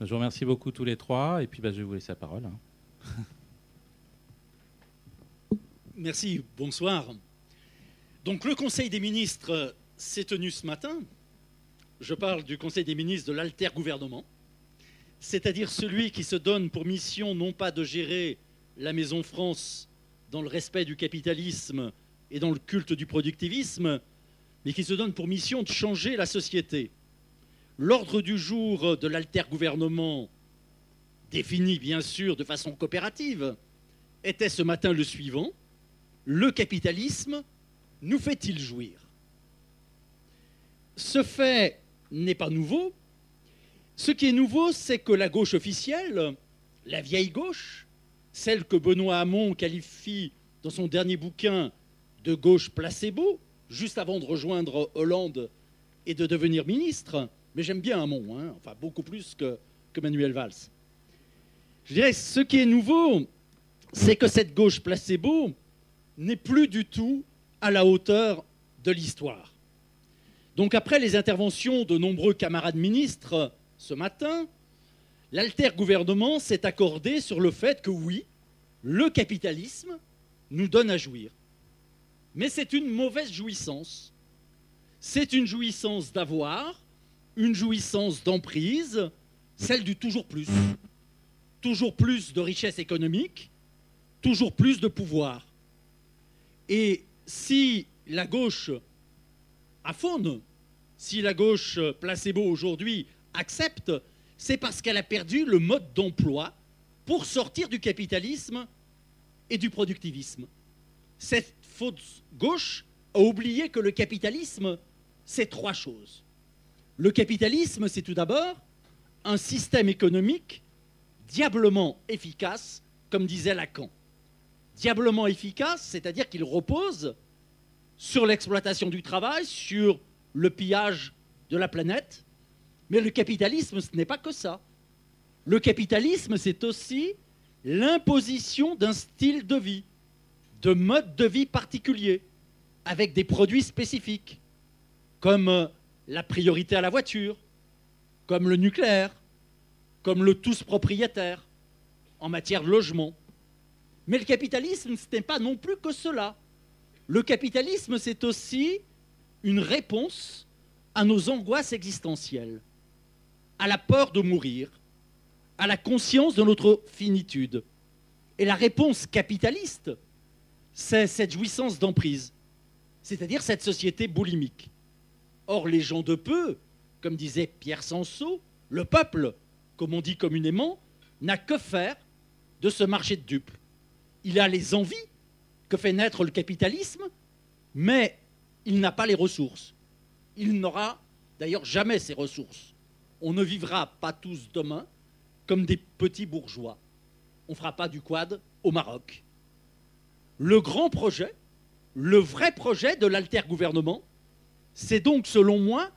Je vous remercie beaucoup tous les trois, et puis je vais vous laisser la parole. Merci, bonsoir. Donc le Conseil des ministres s'est tenu ce matin. Je parle du Conseil des ministres de l'alter-gouvernement, c'est-à-dire celui qui se donne pour mission non pas de gérer la Maison France dans le respect du capitalisme et dans le culte du productivisme, mais qui se donne pour mission de changer la société. L'ordre du jour de l'alter-gouvernement, défini bien sûr de façon coopérative, était ce matin le suivant: le capitalisme nous fait-il jouir? Ce fait n'est pas nouveau. Ce qui est nouveau, c'est que la gauche officielle, la vieille gauche, celle que Benoît Hamon qualifie dans son dernier bouquin de gauche placebo, juste avant de rejoindre Hollande et de devenir ministre, mais j'aime bien Hamon, hein, enfin beaucoup plus que Manuel Valls. Je dirais, ce qui est nouveau, c'est que cette gauche placebo n'est plus du tout à la hauteur de l'histoire. Donc après les interventions de nombreux camarades ministres ce matin, l'alter-gouvernement s'est accordé sur le fait que oui, le capitalisme nous donne à jouir. Mais c'est une mauvaise jouissance. C'est une jouissance d'avoir, une jouissance d'emprise, celle du toujours plus. Toujours plus de richesse économique, toujours plus de pouvoir. Et si la gauche aphone, si la gauche placebo aujourd'hui accepte, c'est parce qu'elle a perdu le mode d'emploi pour sortir du capitalisme et du productivisme. Cette fausse gauche a oublié que le capitalisme, c'est trois choses. Le capitalisme, c'est tout d'abord un système économique diablement efficace, comme disait Lacan. Diablement efficace, c'est-à-dire qu'il repose sur l'exploitation du travail, sur le pillage de la planète. Mais le capitalisme, ce n'est pas que ça. Le capitalisme, c'est aussi l'imposition d'un style de vie, de mode de vie particulier, avec des produits spécifiques, comme la priorité à la voiture, comme le nucléaire, comme le tous propriétaire, en matière de logement. Mais le capitalisme, ce n'est pas non plus que cela. Le capitalisme, c'est aussi une réponse à nos angoisses existentielles, à la peur de mourir, à la conscience de notre finitude. Et la réponse capitaliste, c'est cette jouissance d'emprise, c'est-à-dire cette société boulimique. Or, les gens de peu, comme disait Pierre Sanso, le peuple, comme on dit communément, n'a que faire de ce marché de dupes. Il a les envies que fait naître le capitalisme, mais il n'a pas les ressources. Il n'aura d'ailleurs jamais ces ressources. On ne vivra pas tous demain comme des petits bourgeois. On ne fera pas du quad au Maroc. Le grand projet, le vrai projet de l'alter-gouvernement, c'est donc, selon moi,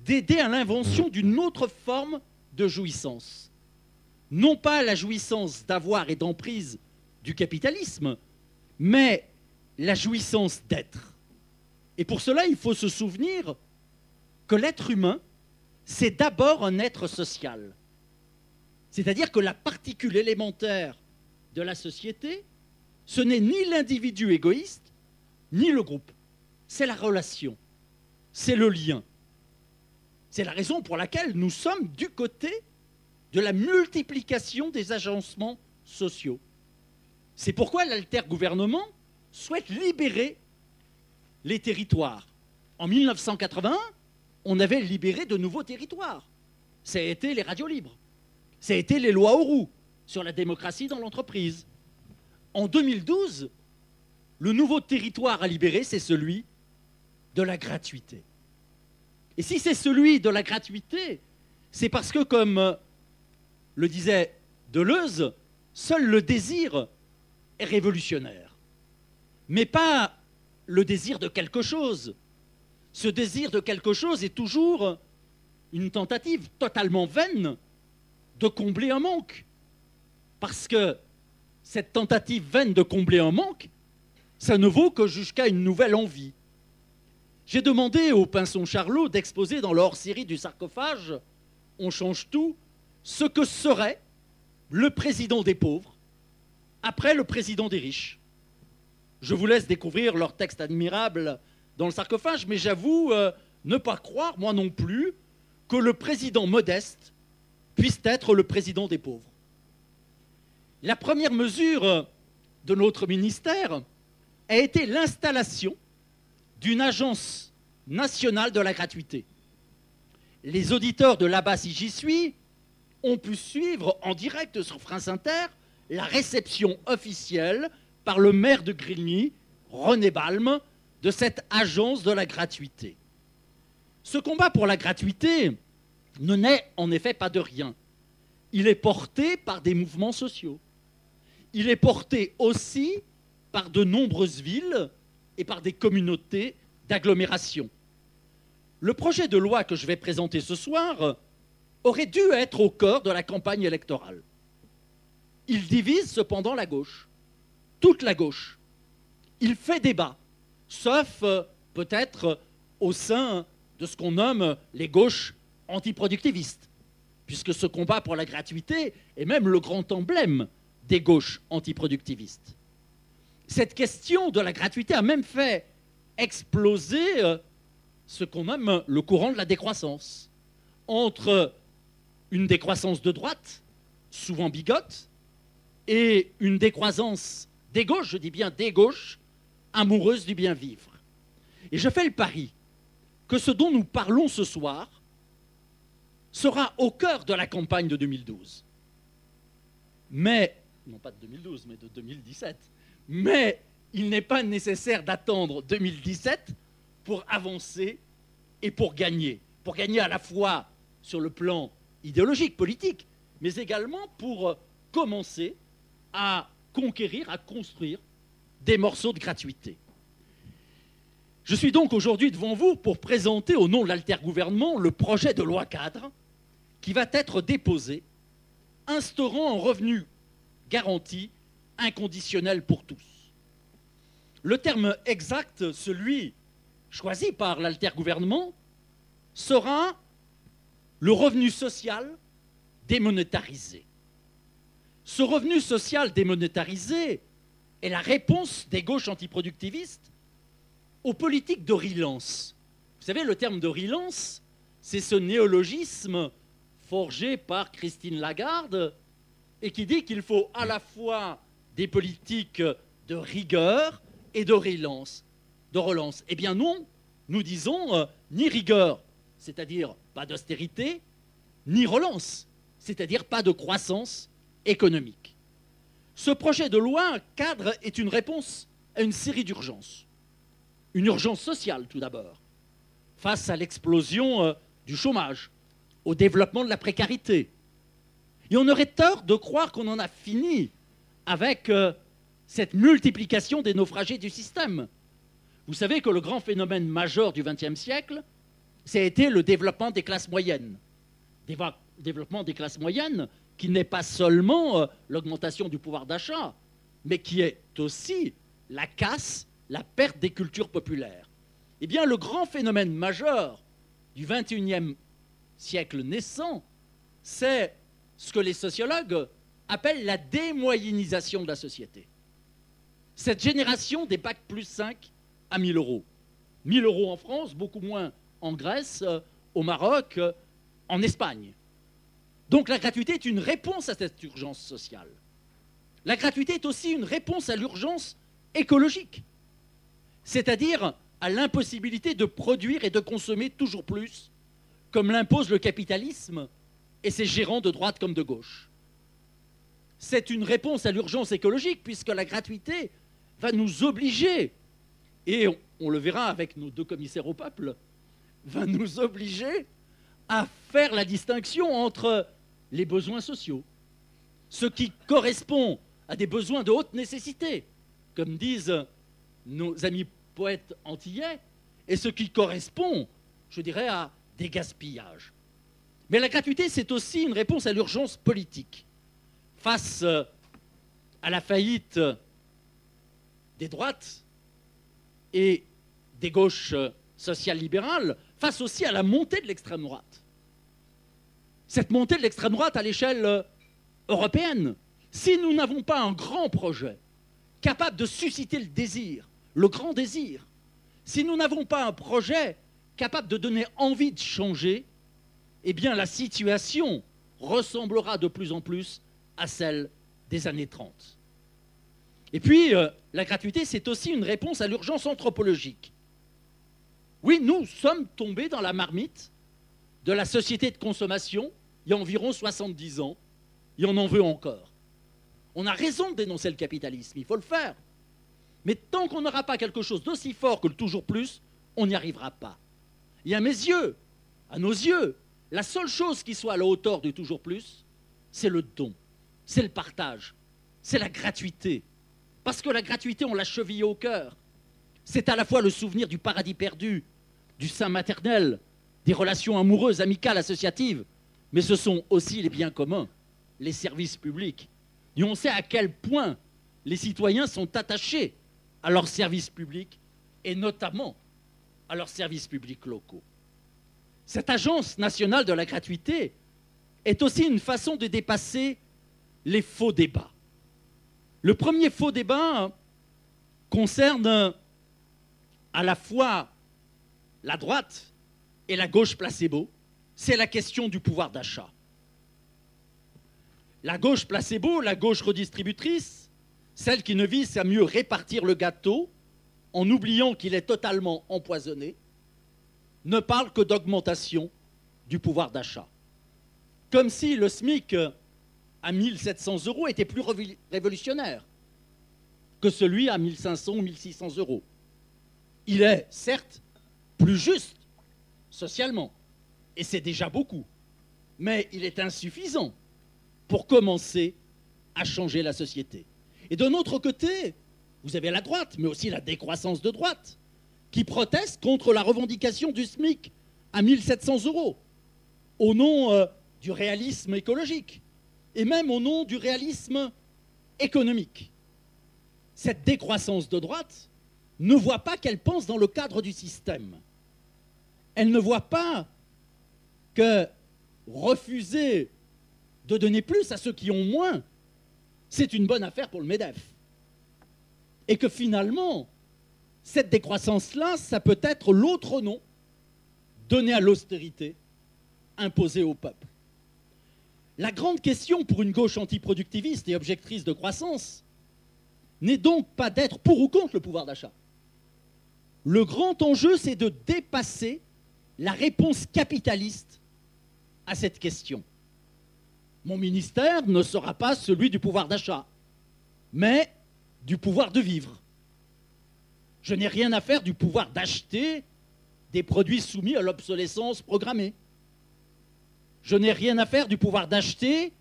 d'aider à l'invention d'une autre forme de jouissance. Non pas la jouissance d'avoir et d'emprise du capitalisme, mais la jouissance d'être. Et pour cela, il faut se souvenir que l'être humain, c'est d'abord un être social. C'est-à-dire que la particule élémentaire de la société, ce n'est ni l'individu égoïste, ni le groupe. C'est la relation, c'est le lien. C'est la raison pour laquelle nous sommes du côté de la multiplication des agencements sociaux. C'est pourquoi l'alter-gouvernement souhaite libérer les territoires. En 1981, on avait libéré de nouveaux territoires. Ça a été les radios libres. Ça a été les lois Auroux sur la démocratie dans l'entreprise. En 2012, le nouveau territoire à libérer, c'est celui de la gratuité. Et si c'est celui de la gratuité, c'est parce que, comme le disait Deleuze, seul le désir est révolutionnaire. Mais pas le désir de quelque chose. Ce désir de quelque chose est toujours une tentative totalement vaine de combler un manque. Parce que cette tentative vaine de combler un manque, ça ne vaut que jusqu'à une nouvelle envie. J'ai demandé au Pinson Charlot d'exposer dans leur série du sarcophage « On change tout » ce que serait le président des pauvres après le président des riches. Je vous laisse découvrir leur texte admirable dans le sarcophage, mais j'avoue ne pas croire, moi non plus, que le président modeste puisse être le président des pauvres. La première mesure de notre ministère a été l'installation d'une agence nationale de la gratuité. Les auditeurs de là-bas, si j'y suis, ont pu suivre en direct sur France Inter la réception officielle par le maire de Grigny, René Balme, de cette agence de la gratuité. Ce combat pour la gratuité ne naît en effet pas de rien. Il est porté par des mouvements sociaux. Il est porté aussi par de nombreuses villes et par des communautés d'agglomération. Le projet de loi que je vais présenter ce soir aurait dû être au cœur de la campagne électorale. Il divise cependant la gauche, toute la gauche. Il fait débat, sauf peut-être au sein de ce qu'on nomme les gauches antiproductivistes, puisque ce combat pour la gratuité est même le grand emblème des gauches antiproductivistes. Cette question de la gratuité a même fait exploser ce qu'on nomme le courant de la décroissance, entre une décroissance de droite, souvent bigote, et une décroissance des gauches, je dis bien des gauches, amoureuses du bien vivre. Et je fais le pari que ce dont nous parlons ce soir sera au cœur de la campagne de 2012. Mais, non pas de 2012, mais de 2017. Mais il n'est pas nécessaire d'attendre 2017 pour avancer et pour gagner. Pour gagner à la fois sur le plan idéologique, politique, mais également pour commencer à conquérir, à construire des morceaux de gratuité. Je suis donc aujourd'hui devant vous pour présenter au nom de l'altergouvernement le projet de loi cadre qui va être déposé, instaurant un revenu garanti inconditionnel pour tous. Le terme exact, celui choisi par l'altergouvernement, sera le revenu social démonétarisé. Ce revenu social démonétarisé est la réponse des gauches antiproductivistes aux politiques de relance. Vous savez, le terme de relance, c'est ce néologisme forgé par Christine Lagarde et qui dit qu'il faut à la fois des politiques de rigueur et de relance. Eh bien non, nous disons ni rigueur, c'est-à-dire pas d'austérité, ni relance, c'est-à-dire pas de croissance économique. Ce projet de loi cadre est une réponse à une série d'urgences. Une urgence sociale tout d'abord, face à l'explosion du chômage, au développement de la précarité. Et on aurait tort de croire qu'on en a fini avec cette multiplication des naufragés du système. Vous savez que le grand phénomène majeur du XXe siècle, ça a été le développement des classes moyennes. Développement des classes moyennes qui n'est pas seulement l'augmentation du pouvoir d'achat, mais qui est aussi la casse, la perte des cultures populaires. Eh bien, le grand phénomène majeur du XXIe siècle naissant, c'est ce que les sociologues appellent la démoyennisation de la société. Cette génération des bac plus 5 à 1 000 euros. 1 000 euros en France, beaucoup moins en Grèce, au Maroc, en Espagne. Donc la gratuité est une réponse à cette urgence sociale. La gratuité est aussi une réponse à l'urgence écologique, c'est-à-dire à l'impossibilité de produire et de consommer toujours plus, comme l'impose le capitalisme et ses gérants de droite comme de gauche. C'est une réponse à l'urgence écologique, puisque la gratuité va nous obliger, et on le verra avec nos 2 commissaires au peuple, va nous obliger à faire la distinction entre les besoins sociaux, ce qui correspond à des besoins de haute nécessité, comme disent nos amis poètes antillais, et ce qui correspond, je dirais, à des gaspillages. Mais la gratuité, c'est aussi une réponse à l'urgence politique. Face à la faillite des droites et des gauches sociales libérales, face aussi à la montée de l'extrême droite. cette montée de l'extrême droite à l'échelle européenne. Si nous n'avons pas un grand projet capable de susciter le désir, le grand désir, si nous n'avons pas un projet capable de donner envie de changer, eh bien la situation ressemblera de plus en plus à celle des années 30. Et puis, la gratuité, c'est aussi une réponse à l'urgence anthropologique. Oui, nous sommes tombés dans la marmite de la société de consommation il y a environ 70 ans, et on en veut encore. On a raison de dénoncer le capitalisme, il faut le faire. Mais tant qu'on n'aura pas quelque chose d'aussi fort que le toujours plus, on n'y arrivera pas. Et à mes yeux, à nos yeux, la seule chose qui soit à la hauteur du toujours plus, c'est le don, c'est le partage, c'est la gratuité. Parce que la gratuité, on l'a chevillée au cœur. C'est à la fois le souvenir du paradis perdu, du sein maternel, des relations amoureuses, amicales, associatives, mais ce sont aussi les biens communs, les services publics. Et on sait à quel point les citoyens sont attachés à leurs services publics et notamment à leurs services publics locaux. Cette agence nationale de la gratuité est aussi une façon de dépasser les faux débats. Le premier faux débat concerne à la fois la droite et la gauche placebo, c'est la question du pouvoir d'achat. La gauche placebo, la gauche redistributrice, celle qui ne vise à mieux répartir le gâteau en oubliant qu'il est totalement empoisonné, ne parle que d'augmentation du pouvoir d'achat. Comme si le SMIC à 1 700 € était plus révolutionnaire que celui à 1 500 ou 1 600 €. Il est, certes, plus juste socialement, et c'est déjà beaucoup, mais il est insuffisant pour commencer à changer la société. Et d'un autre côté, vous avez la droite, mais aussi la décroissance de droite, qui proteste contre la revendication du SMIC à 1 700 € au nom du réalisme écologique et même au nom du réalisme économique. Cette décroissance de droite ne voit pas qu'elle pense dans le cadre du système. Elle ne voit pas que refuser de donner plus à ceux qui ont moins, c'est une bonne affaire pour le MEDEF. Et que finalement, cette décroissance-là, ça peut être l'autre nom donné à l'austérité imposée au peuple. La grande question pour une gauche antiproductiviste et objectrice de croissance n'est donc pas d'être pour ou contre le pouvoir d'achat. Le grand enjeu, c'est de dépasser la réponse capitaliste à cette question. Mon ministère ne sera pas celui du pouvoir d'achat, mais du pouvoir de vivre. Je n'ai rien à faire du pouvoir d'acheter des produits soumis à l'obsolescence programmée. Je n'ai rien à faire du pouvoir d'acheter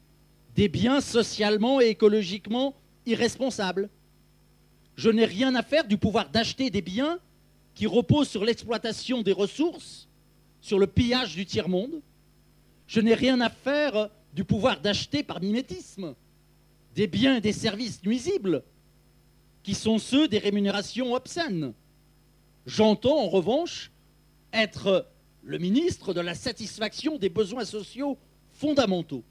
des biens socialement et écologiquement irresponsables. Je n'ai rien à faire du pouvoir d'acheter des biens qui reposent sur l'exploitation des ressources, sur le pillage du tiers-monde. Je n'ai rien à faire du pouvoir d'acheter par mimétisme des biens et des services nuisibles qui sont ceux des rémunérations obscènes. J'entends en revanche être le ministre de la satisfaction des besoins sociaux fondamentaux.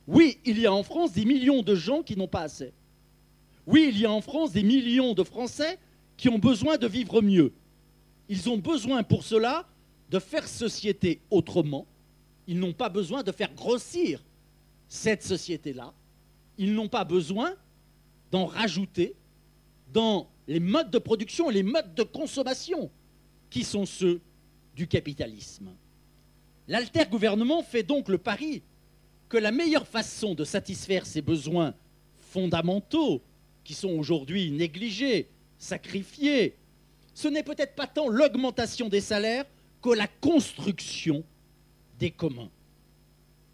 Oui, il y a en France des millions de gens qui n'ont pas assez. Oui, il y a en France des millions de Français qui ont besoin de vivre mieux. Ils ont besoin pour cela de faire société autrement. Ils n'ont pas besoin de faire grossir cette société-là. Ils n'ont pas besoin d'en rajouter dans les modes de production et les modes de consommation qui sont ceux du capitalisme. L'alter-gouvernement fait donc le pari que la meilleure façon de satisfaire ces besoins fondamentaux, qui sont aujourd'hui négligés, sacrifiés, ce n'est peut-être pas tant l'augmentation des salaires que la construction des communs.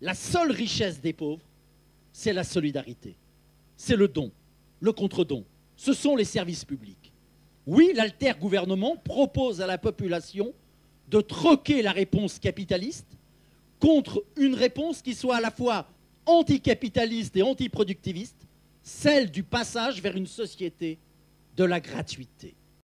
La seule richesse des pauvres, c'est la solidarité, c'est le don, le contre-don, ce sont les services publics. Oui, l'alter-gouvernement propose à la population de troquer la réponse capitaliste contre une réponse qui soit à la fois anticapitaliste et antiproductiviste, celle du passage vers une société de la gratuité.